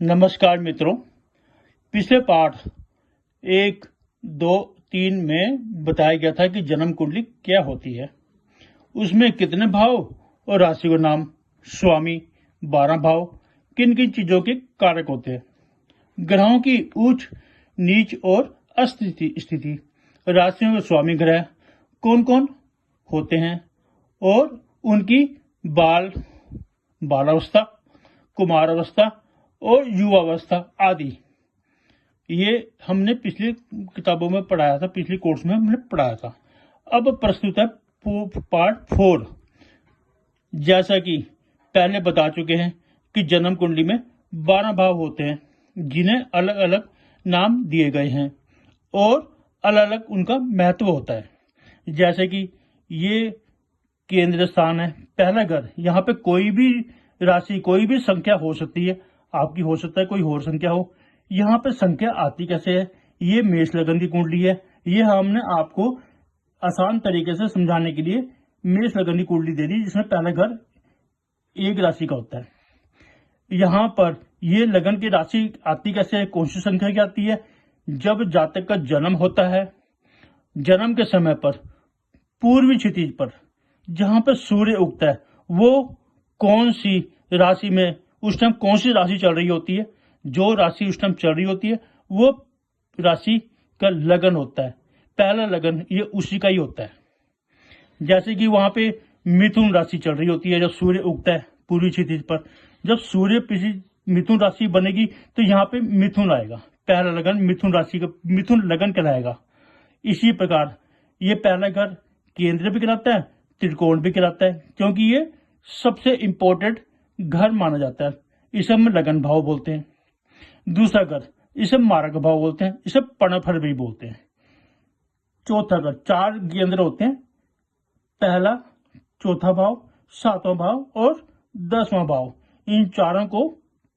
नमस्कार मित्रों। पिछले पाठ 1, 2, 3 में बताया गया था कि जन्म कुंडली क्या होती है, उसमें कितने भाव और राशि का नाम, स्वामी, 12 भाव किन किन चीजों के कारक होते हैं, ग्रहों की उच्च नीच और अस्थिति, राशियों के स्वामी ग्रह कौन कौन होते हैं और उनकी बालावस्था, कुमारावस्था और युवावस्था आदि। ये हमने पिछली किताबों में पढ़ाया था, पिछली कोर्स में हमने पढ़ाया था। अब प्रस्तुत है पार्ट 4। जैसा कि पहले बता चुके हैं कि जन्म कुंडली में 12 भाव होते हैं, जिन्हें अलग अलग नाम दिए गए हैं और अलग अलग उनका महत्व होता है। जैसे कि ये केंद्र स्थान है, पहला घर। यहाँ पे कोई भी राशि, कोई भी संख्या हो सकती है, आपकी हो सकता है कोई और संख्या हो। यहाँ पे संख्या आती कैसे है? ये मेष लगन की कुंडली है। ये हमने आपको आसान तरीके से समझाने के लिए मेष लगन की कुंडली दे दी, जिसमें पहला घर एक राशि का होता है। यहाँ पर ये लगन की राशि आती कैसे है, कौन सी संख्या की आती है? जब जातक का जन्म होता है, जन्म के समय पर पूर्वी क्षितिज पर जहां पर सूर्य उगता है, वो कौन सी राशि में उस टाइम कौन सी राशि चल रही होती है, जो राशि उस टाइम चल रही होती है वो राशि का लगन होता है। पहला लगन ये उसी का ही होता है। जैसे कि वहां पे मिथुन राशि चल रही होती है, जब सूर्य उगता है पूर्वी क्षितिज पर, जब सूर्य मिथुन राशि बनेगी तो यहाँ पे मिथुन आएगा। पहला लगन मिथुन राशि का मिथुन लगन कहलाएगा। इसी प्रकार ये पहला घर केंद्र भी कहलाता है, त्रिकोण भी कहलाता है, क्योंकि ये सबसे इंपॉर्टेंट घर माना जाता है। इसे हम लगन भाव बोलते हैं। दूसरा घर इसे मारक भाव बोलते हैं, इसे पर्णफल भी बोलते हैं। चौथा घर, 4 केंद्र होते हैं, पहला, चौथा भाव, 7वां भाव और 10वां भाव। इन चारों को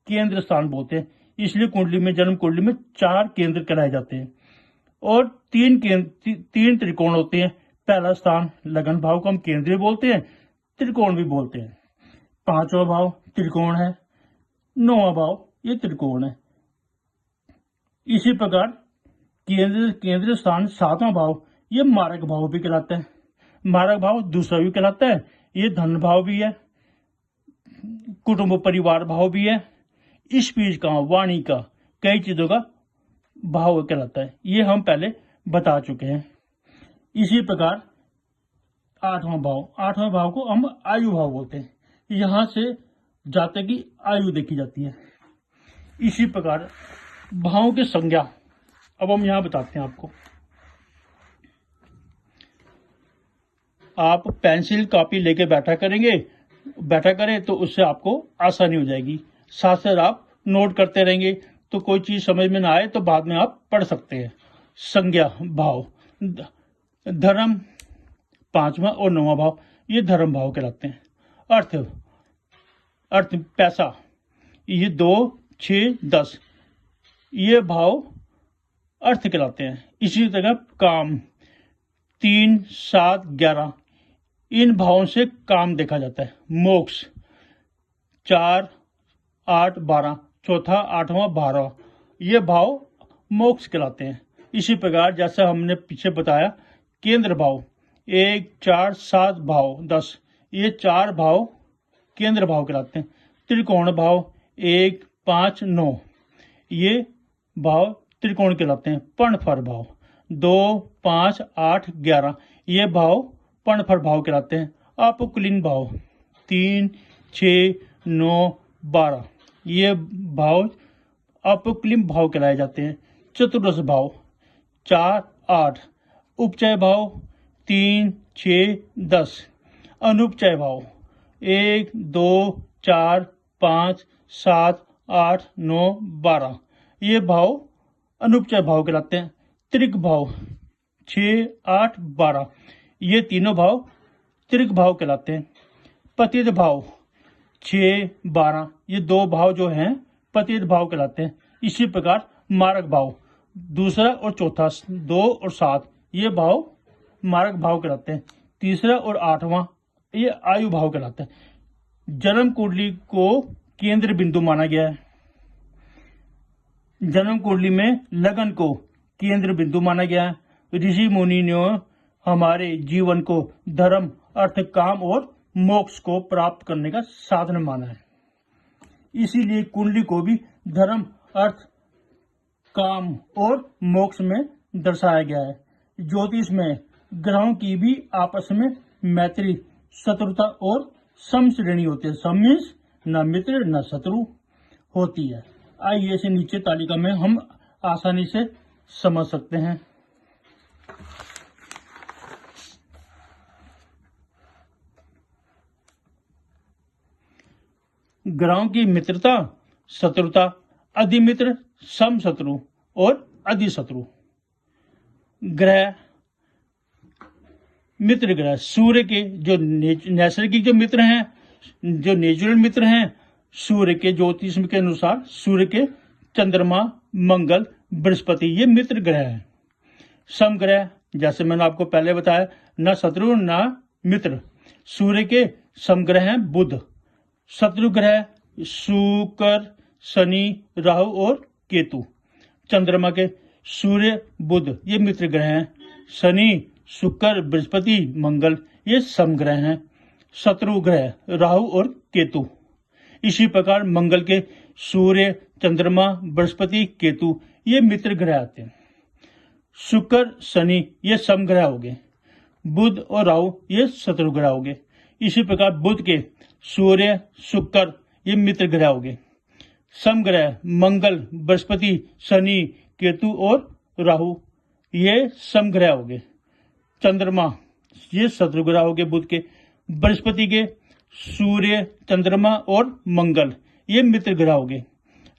केंद्र स्थान बोलते हैं। इसलिए कुंडली में, जन्म कुंडली में 4 केंद्र कहलाए जाते हैं और 3 त्रिकोण होते हैं। पहला स्थान लगन भाव को हम केंद्र भी बोलते हैं, त्रिकोण भी बोलते हैं। 5वां भाव त्रिकोण है, 9वां भाव ये त्रिकोण है। इसी प्रकार केंद्र स्थान 7वां भाव ये मारक भाव भी कहलाता है। मारक भाव दूसरा भी कहलाता है। ये धन भाव भी है, कुटुंब परिवार भाव भी है, स्पीच का, वाणी का, कई चीजों का भाव कहलाता है। ये हम पहले बता चुके हैं। इसी प्रकार 8वां भाव को हम आयु भाव बोलते हैं। यहां से जातक की आयु देखी जाती है। इसी प्रकार भावों की संज्ञा अब हम यहां बताते हैं आपको। आप पेंसिल कॉपी लेके बैठा करें तो उससे आपको आसानी हो जाएगी। साथ साथ आप नोट करते रहेंगे, तो कोई चीज समझ में ना आए तो बाद में आप पढ़ सकते हैं। संज्ञा भाव, धर्म 5वां और 9वां भाव ये धर्म भाव कहलाते हैं। अर्थ पैसा, ये 2, 6, 10 ये भाव अर्थ कहलाते हैं। इसी तरह काम 3, 7, 11 इन भावों से काम देखा जाता है। मोक्ष 4, 8, 12 चौथा, 8वां, 12 ये भाव मोक्ष कहलाते हैं। इसी प्रकार जैसा हमने पीछे बताया, केंद्र भाव 1, 4, 7 भाव 10 ये 4 भाव केंद्र भाव कहलाते हैं। त्रिकोण भाव 1, 5, 9 ये भाव त्रिकोण कहलाते हैं। पर्णफल भाव 2, 5, 8, 11 ये भाव पर्णफल भाव कहलाते हैं। अपुकुलिन भाव 3, 6, 9, 12 ये भाव अपुकुलिन भाव कहलाए जाते हैं। चतुर्दश भाव 4, 8 उपचय भाव 3, 6, 10 अनुपचय भाव 1, 2, 4, 5, 7, 8, 9, 12 ये भाव अनुपचय भाव कहलाते हैं। त्रिक भाव 6, 8, 12 ये तीनों भाव त्रिक भाव कहलाते हैं। पतित भाव 6, 12 ये 2 भाव जो हैं पतित भाव कहलाते हैं। इसी प्रकार मारक भाव दूसरा और चौथा 2 और 7 ये भाव मारक भाव कहलाते हैं। तीसरा और 8वां ये आयु भाव कहलाता है। जन्म कुंडली को केंद्र बिंदु माना गया है। जन्म कुंडली में लगन को केंद्र बिंदु माना गया है। ऋषि मुनि ने हमारे जीवन को धर्म, अर्थ, काम और मोक्ष को प्राप्त करने का साधन माना है। इसीलिए कुंडली को भी धर्म, अर्थ, काम और मोक्ष में दर्शाया गया है। ज्योतिष में ग्रहों की भी आपस में मैत्री, शत्रुता और समश्रेणी होती है। सम मीन्स न मित्र न शत्रु होती है। आइए इसे नीचे तालिका में हम आसानी से समझ सकते हैं। ग्रहों की मित्रता, शत्रुता, अधिमित्र, सम शत्रु और अधिशत्रु। ग्रह, मित्र ग्रह सूर्य के जो नैसर्गिक जो मित्र हैं, जो नेचुरल मित्र हैं, सूर्य के ज्योतिष के अनुसार सूर्य के चंद्रमा, मंगल, बृहस्पति, ये मित्र ग्रह हैं। सम ग्रह, जैसे मैंने आपको पहले बताया, न शत्रु न मित्र। सूर्य के सम ग्रह हैं बुध। शत्रु ग्रह शुक्र, शनि, राहु और केतु। चंद्रमा के सूर्य, बुध, ये मित्र ग्रह हैं। शनि, शुक्र, बृहस्पति, मंगल, ये सम ग्रह हैं। शत्रु ग्रह राहु और केतु। इसी प्रकार मंगल के सूर्य, चंद्रमा, बृहस्पति, केतु, ये मित्र ग्रह आते हैं। शुक्र, शनि, ये सम ग्रह हो गए। बुध और राहु, ये शत्रु ग्रह हो गए। इसी प्रकार बुध के सूर्य, शुक्र, ये मित्र ग्रह हो गए। सम ग्रह मंगल, बृहस्पति, शनि, केतु और राहु, ये सम ग्रह हो गए। चंद्रमा, ये शत्रु ग्रह हो गए बुध के। बृहस्पति के सूर्य, चंद्रमा और मंगल, ये मित्र ग्रह हो गए।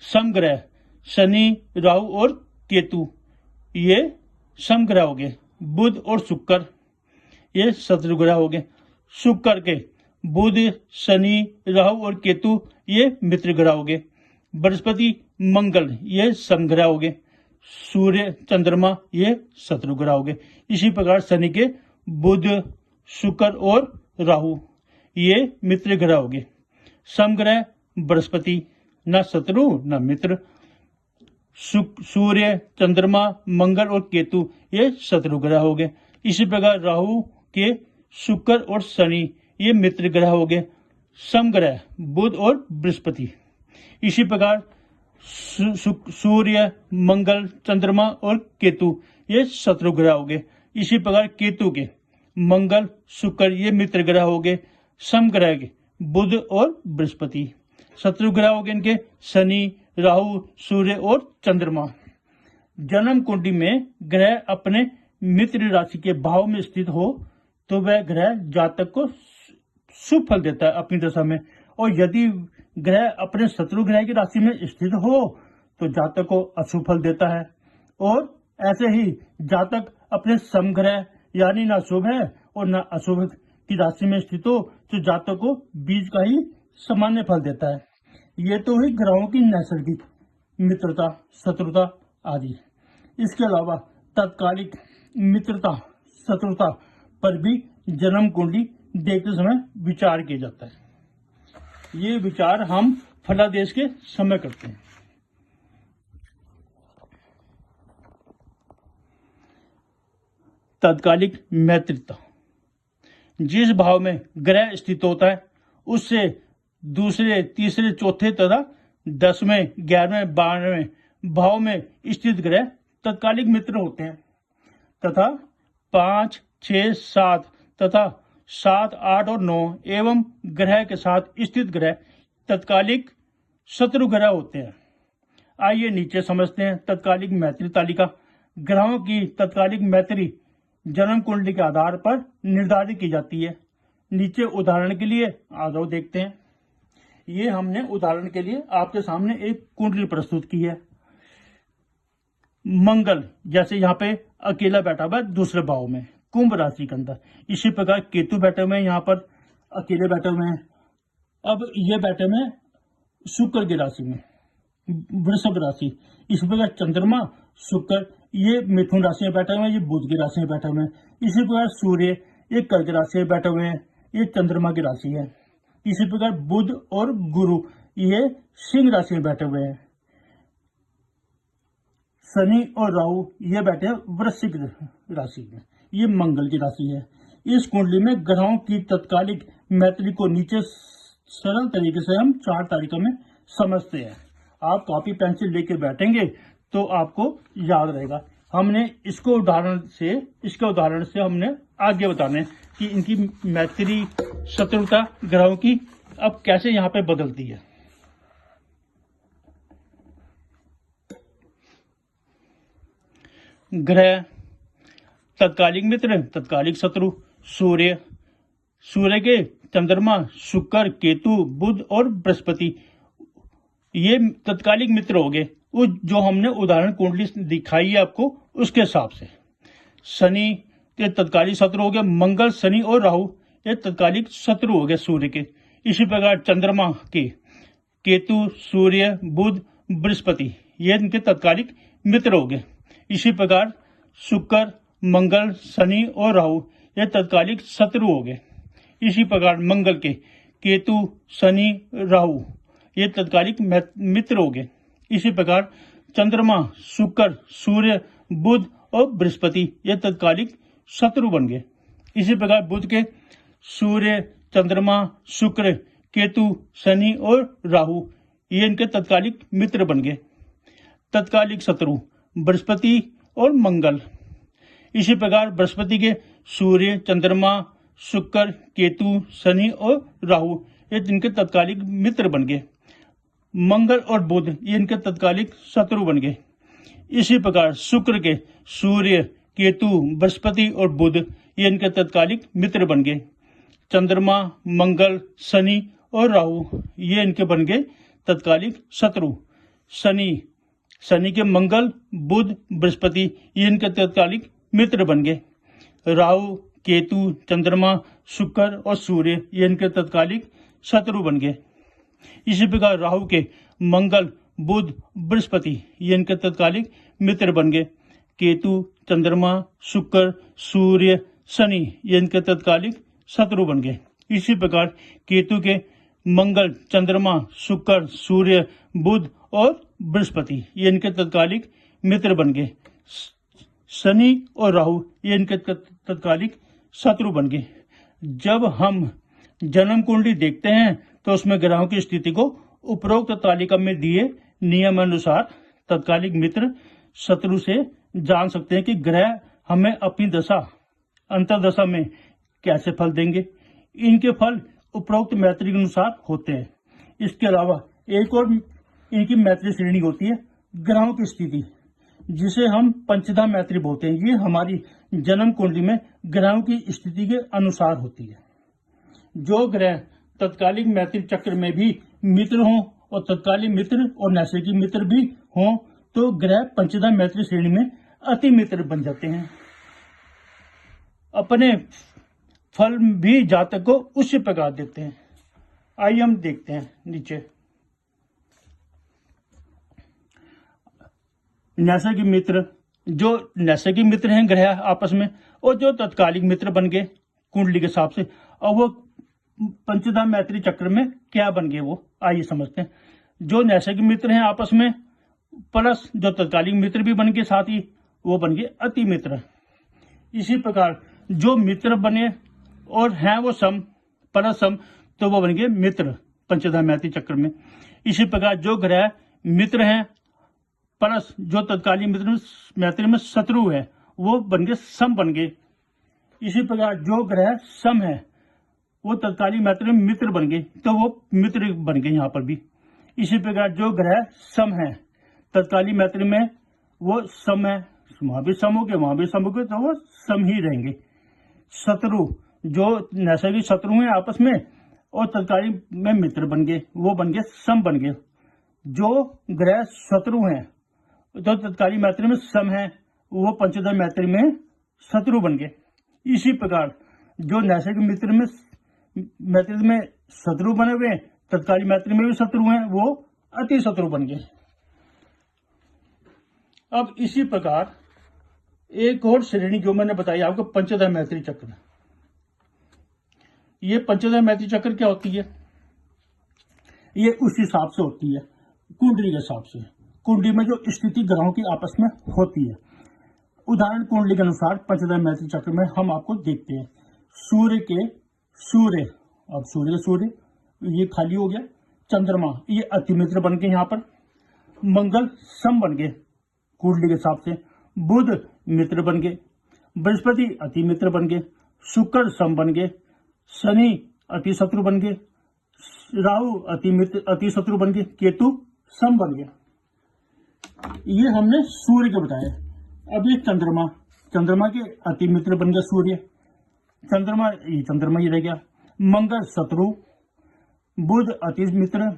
सम ग्रह शनि, राहु और केतु, ये सम ग्रह हो गए। बुध और शुक्र, ये शत्रु ग्रह हो गए। शुक्र के बुध, शनि, राहु और केतु, ये मित्र ग्रह हो गए। बृहस्पति, मंगल, ये सम ग्रह हो गए। सूर्य, चंद्रमा, ये शत्रु ग्रह हो गए। इसी प्रकार शनि के बुध, शुक्र और राहु, ये मित्र ग्रह हो गए। सम ग्रह बृहस्पति, न शत्रु न मित्र। सूर्य, चंद्रमा, मंगल और केतु, ये शत्रु ग्रह हो गए। इसी प्रकार राहु के शुक्र और शनि, ये मित्र ग्रह हो गए। सम ग्रह बुध और बृहस्पति। इसी प्रकार सूर्य, मंगल, चंद्रमा और केतु, ये शत्रु ग्रह हो गए। इसी प्रकार केतु के मंगल, शुक्र, ये मित्र ग्रह हो गए। सम ग्रह के बुध और बृहस्पति। शत्रु ग्रह हो गए इनके शनि, राहु, सूर्य और चंद्रमा। जन्म कुंडली में ग्रह अपने मित्र राशि के भाव में स्थित हो तो वह ग्रह जातक को शुभ फल देता है अपनी दशा में, और यदि ग्रह अपने शत्रु ग्रह की राशि में स्थित हो तो जातक को अशुभ फल देता है। और ऐसे ही जातक अपने सम ग्रह यानी न शुभ है और न अशुभ की राशि में स्थित हो तो जातक को बीज का ही सामान्य फल देता है। ये तो हुई ग्रहों की नैसर्गिक मित्रता, शत्रुता आदि। इसके अलावा तात्कालिक मित्रता, शत्रुता पर भी जन्म कुंडली देखते समय विचार किया जाता है। ये विचार हम फलादेश के समय करते हैं। तात्कालिक मैत्रिता, जिस भाव में ग्रह स्थित होता है उससे दूसरे, तीसरे, चौथे तथा 10वें, 11वें, 12वें भाव में स्थित ग्रह तात्कालिक मित्र होते हैं तथा 5, 6, 7 तथा 7, 8 और 9 एवं ग्रह के साथ स्थित ग्रह तात्कालिक शत्रु ग्रह होते हैं। आइए नीचे समझते हैं तात्कालिक मैत्री तालिका। ग्रहों की तात्कालिक मैत्री जन्म कुंडली के आधार पर निर्धारित की जाती है। नीचे उदाहरण के लिए आ जाओ देखते हैं। ये हमने उदाहरण के लिए आपके सामने एक कुंडली प्रस्तुत की है। मंगल जैसे यहाँ पे अकेला बैठा हुआ है दूसरे भाव में कुंभ राशि के अंदर। इसी प्रकार केतु बैठे हुए हैं, यहाँ पर अकेले बैठे हुए हैं। अब ये बैठे हुए हैं शुक्र की राशि में, वृषभ राशि। इसी प्रकार चंद्रमा, शुक्र, ये मिथुन राशि में बैठे हुए हैं, ये बुध की राशि में बैठे हुए हैं। इसी प्रकार सूर्य, ये कर्क राशि में बैठे हुए हैं, ये चंद्रमा की राशि है। इसी प्रकार बुध और गुरु, ये सिंह राशि में बैठे हुए हैं। शनि और राहु ये बैठे हैं वृश्चिक राशि में, ये मंगल की राशि है। इस कुंडली में ग्रहों की तत्कालिक मैत्री को नीचे सरल तरीके से हम 4 तारीखों में समझते हैं। आप कॉपी पेंसिल लेके बैठेंगे तो आपको याद रहेगा। हमने इसके उदाहरण से हमने आगे बताने कि इनकी मैत्री शत्रुता ग्रहों की अब कैसे यहाँ पे बदलती है। ग्रह तत्कालिक मित्र, तत्कालिक शत्रु। सूर्य के चंद्रमा, शुक्र, केतु, बुध और बृहस्पति ये तत्कालिक मित्र हो गए, वो जो हमने उदाहरण कुंडली दिखाई है आपको उसके हिसाब से। शनि के तत्कालिक शत्रु हो गए, मंगल, शनि और राहु ये तत्कालिक शत्रु हो गए सूर्य के। इसी प्रकार चंद्रमा के केतु, सूर्य, बुध, बृहस्पति ये इनके तत्कालिक मित्र हो गए। इसी प्रकार शुक्र, मंगल, शनि और राहु ये तत्कालिक शत्रु हो गए। इसी प्रकार मंगल के केतु, शनि, राहु ये तत्कालिक मित्र हो गए। इसी प्रकार चंद्रमा, शुक्र, सूर्य, बुध और बृहस्पति ये तत्कालिक शत्रु बन गए। इसी प्रकार बुध के सूर्य, चंद्रमा, शुक्र, केतु, शनि और राहु ये इनके तत्कालिक मित्र बन गए। तत्कालिक शत्रु बृहस्पति और मंगल। इसी प्रकार बृहस्पति के सूर्य, चंद्रमा, शुक्र, केतु, शनि और राहु ये इनके तत्कालिक मित्र बन गए। मंगल और बुध ये इनके तत्कालिक शत्रु बन गए। इसी प्रकार शुक्र के सूर्य, केतु, बृहस्पति और बुध ये इनके तत्कालिक मित्र बन गए। चंद्रमा, मंगल, शनि और राहु ये इनके बन गए तत्कालिक शत्रु। शनि के मंगल, बुध, बृहस्पति ये इनके तत्कालिक मित्र बन गए। राहु, केतु, चंद्रमा, शुक्र और सूर्य ये इनके तत्कालिक शत्रु बन गए। इसी प्रकार राहु के मंगल, बुध, बृहस्पति ये इनके तत्कालिक मित्र बन गए। केतु, चंद्रमा, शुक्र, सूर्य, शनि ये इनके तत्कालिक शत्रु बन गए। इसी प्रकार केतु के मंगल, चंद्रमा, शुक्र, सूर्य, बुध और बृहस्पति ये इनके तत्कालिक मित्र बन गए। शनि और राहु ये इनके तत्कालिक शत्रु बन गए। जब हम जन्म कुंडली देखते हैं तो उसमें ग्रहों की स्थिति को उपरोक्त तालिका में दिए नियम अनुसार तत्कालिक मित्र शत्रु से जान सकते हैं कि ग्रह हमें अपनी दशा अंतर्दशा में कैसे फल देंगे। इनके फल उपरोक्त मैत्री के अनुसार होते हैं। इसके अलावा एक और इनकी मैत्री श्रेणी होती है ग्रहों की स्थिति, जिसे हम पंचधा मैत्री बोलते हैं। ये हमारी जन्म कुंडली में ग्रहों की स्थिति के अनुसार होती है। जो ग्रह तत्कालिक मैत्री चक्र में भी मित्र हों और तत्कालिक मित्र और नैसर्गिक मित्र भी हों तो ग्रह पंचधा मैत्री श्रेणी में अति मित्र बन जाते हैं। अपने फल भी जातक को उसी प्रकार देते हैं। आइए हम देखते हैं नीचे। नैसर्गिक मित्र, जो नैसर्गिक मित्र हैं ग्रह आपस में, और जो तत्कालिक मित्र बन गए कुंडली के हिसाब से, और वो पंचधा मैत्री चक्र में क्या बन गए वो आइए समझते हैं। जो नैसर्गिक मित्र हैं आपस में प्लस जो तत्कालिक मित्र भी बन गए, साथ ही वो बन गए अति मित्र। इसी प्रकार जो मित्र बने और हैं वो सम प्लस सम, तो वो बन गए मित्र पंचधा मैत्री चक्र में। इसी प्रकार जो ग्रह मित्र हैं प्लस जो तत्कालिक मित्र मैत्री में शत्रु है वो बन गए सम बन गए। इसी प्रकार जो ग्रह सम है वो तत्कालिक मैत्री में मित्र बन गए, तो वो मित्र बन गए यहाँ पर भी। इसी प्रकार जो ग्रह सम है तत्कालिक मैत्री में वो सम है, वहां भी सम हो गए वहां भी सम हो गए, तो वो सम ही रहेंगे। शत्रु, जो नैसर्गिक शत्रु हैं आपस में और तत्कालिक में मित्र बन गए, वो बन गए सम बन गए। जो ग्रह शत्रु हैं जो तत्कालिक मैत्री में सम है वो पंचधा मैत्री में शत्रु बन गए। इसी प्रकार जो नैसर्गिक मित्र में मैत्री में शत्रु बने हुए तत्कालिक मैत्री में भी शत्रु हैं, वो अति शत्रु बन गए। अब इसी प्रकार एक और श्रेणी जो मैंने बताई आपको पंचधा मैत्री चक्र। ये पंचधा मैत्री चक्र क्या होती है? ये उस हिसाब से होती है कुंडली के हिसाब से। कुंडली में जो स्थिति ग्रहों की आपस में होती है। उदाहरण कुंडली के अनुसार पंचदश मैत्री चक्र में हम आपको देखते हैं। सूर्य के सूर्य, अब सूर्य सूर्य ये खाली हो गया। चंद्रमा ये अति मित्र बन गए, यहाँ पर मंगल सम बन गए कुंडली के हिसाब से, बुध मित्र बन गए, बृहस्पति अति मित्र बन गए, शुक्र सम बन गए, शनि अति शत्रु बन गए, राहु अति मित्र अति शत्रु बन गए, केतु सम बन गया। ये हमने सूर्य के बताया। अब ये चंद्रमा, चंद्रमा के अति मित्र बन गया सूर्य, चंद्रमा ये रह गया। मंगल शत्रु, बुध अति मित्र,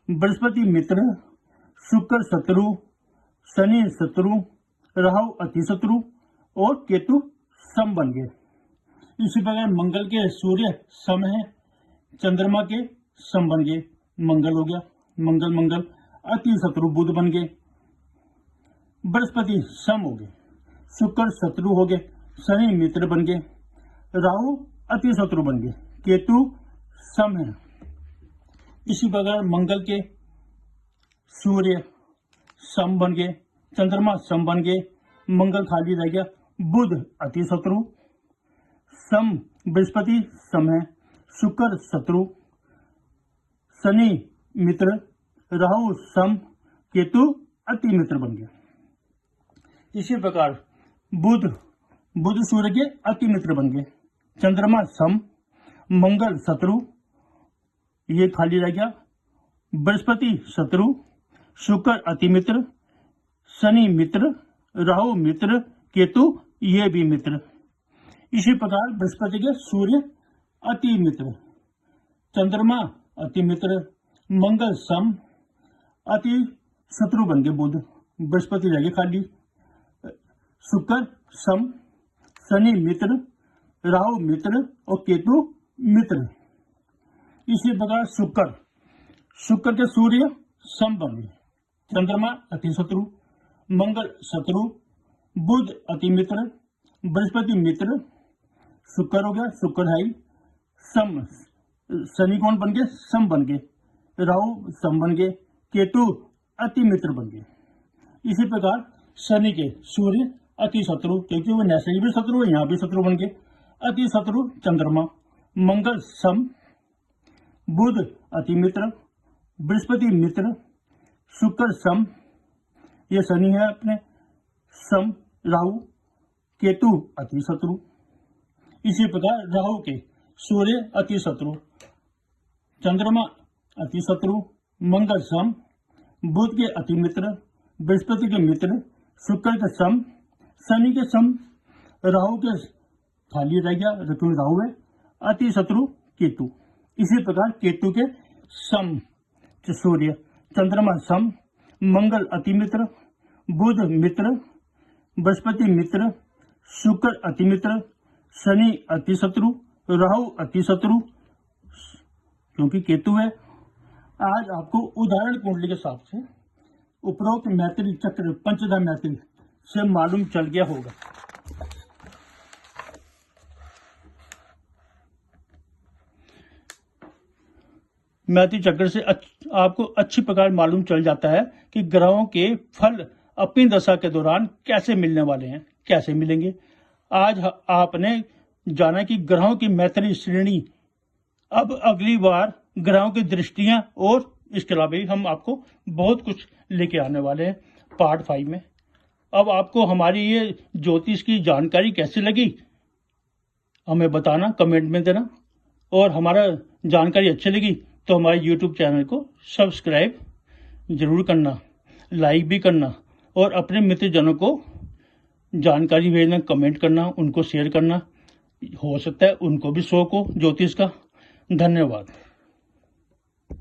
बृहस्पति मित्र, शुक्र शत्रु, शनि शत्रु, राहु अति शत्रु और केतु सम बन गए। इसी प्रकार मंगल के सूर्य सम है, चंद्रमा के सम बन गए, मंगल हो गया, मंगल अति शत्रु बुध बन गए, बृहस्पति सम हो गए, शुक्र शत्रु हो गए, शनि मित्र बन गए, राहु अति शत्रु बन गए, केतु सम है। इसी प्रकार मंगल के सूर्य सम बन गए, चंद्रमा सम बन गए, मंगल खाली रह गया, बुध अति शत्रु सम, बृहस्पति सम है, शुक्र शत्रु, शनि मित्र, राहु सम, केतु अति मित्र बन गया। इसी प्रकार बुध सूर्य के अति मित्र बन गए, चंद्रमा सम, मंगल शत्रु ये खाली रह गया, बृहस्पति शत्रु, शुक्र अति मित्र, शनि मित्र, राहु मित्र, केतु ये भी मित्र। इसी प्रकार बृहस्पति के सूर्य अति मित्र, चंद्रमा अति मित्र, मंगल सम, अति शत्रु बन गए बुध, बृहस्पति रह गए खाली, शुक्र सम, शनि मित्र, राहु मित्र और केतु मित्र। इसी प्रकार शुक्र के सूर्य सम बन गए, चंद्रमा अति शत्रु, मंगल शत्रु, बुध अति मित्र, बृहस्पति मित्र, शुक्र हो गया, शुक्र है सम, शनि कौन बन गए सम बन गए, राहु सम बन गए, केतु अति मित्र बन गए। इसी प्रकार शनि के सूर्य अति शत्रु, क्योंकि वो नैसर्गिक भी शत्रु है, यहाँ भी शत्रु बन गए, अति शत्रु चंद्रमा, मंगल सम, बुध अति मित्र, बृहस्पति मित्र, शुक्र सम, ये शनि है अपने सम, राहु, केतु अति शत्रु। इसी प्रकार राहु के सूर्य अति शत्रु, चंद्रमा अति शत्रु, मंगल सम, बुध के अति मित्र, बृहस्पति के मित्र, शुक्र के सम, शनि के सम, राहु के खाली रह गया, राहु है अति शत्रु केतु। इसी प्रकार केतु के सम सूर्य, चंद्रमा सम, मंगल अति मित्र, बुध मित्र, बृहस्पति मित्र, शुक्र अति मित्र, शनि अति शत्रु, राहु अति शत्रु, क्योंकि केतु है। आज आपको उदाहरण कुंडली के हिसाब से उपरोक्त मैत्री चक्र पंचदश मैत्री से मालूम चल गया होगा। मैत्री चक्र से आपको अच्छी प्रकार मालूम चल जाता है कि ग्रहों के फल अपनी दशा के दौरान कैसे मिलने वाले हैं, कैसे मिलेंगे। आज आपने जाना कि ग्रहों की मैत्री श्रेणी, अब अगली बार ग्रहों की दृष्टियां और इसके अलावा भी हम आपको बहुत कुछ लेके आने वाले हैं पार्ट 5 में। अब आपको हमारी ये ज्योतिष की जानकारी कैसी लगी हमें बताना, कमेंट में देना, और हमारा जानकारी अच्छी लगी तो हमारे YouTube चैनल को सब्सक्राइब जरूर करना, लाइक भी करना और अपने मित्रजनों को जानकारी भेजना, कमेंट करना, उनको शेयर करना। हो सकता है उनको भी शौक हो ज्योतिष का। धन्यवाद।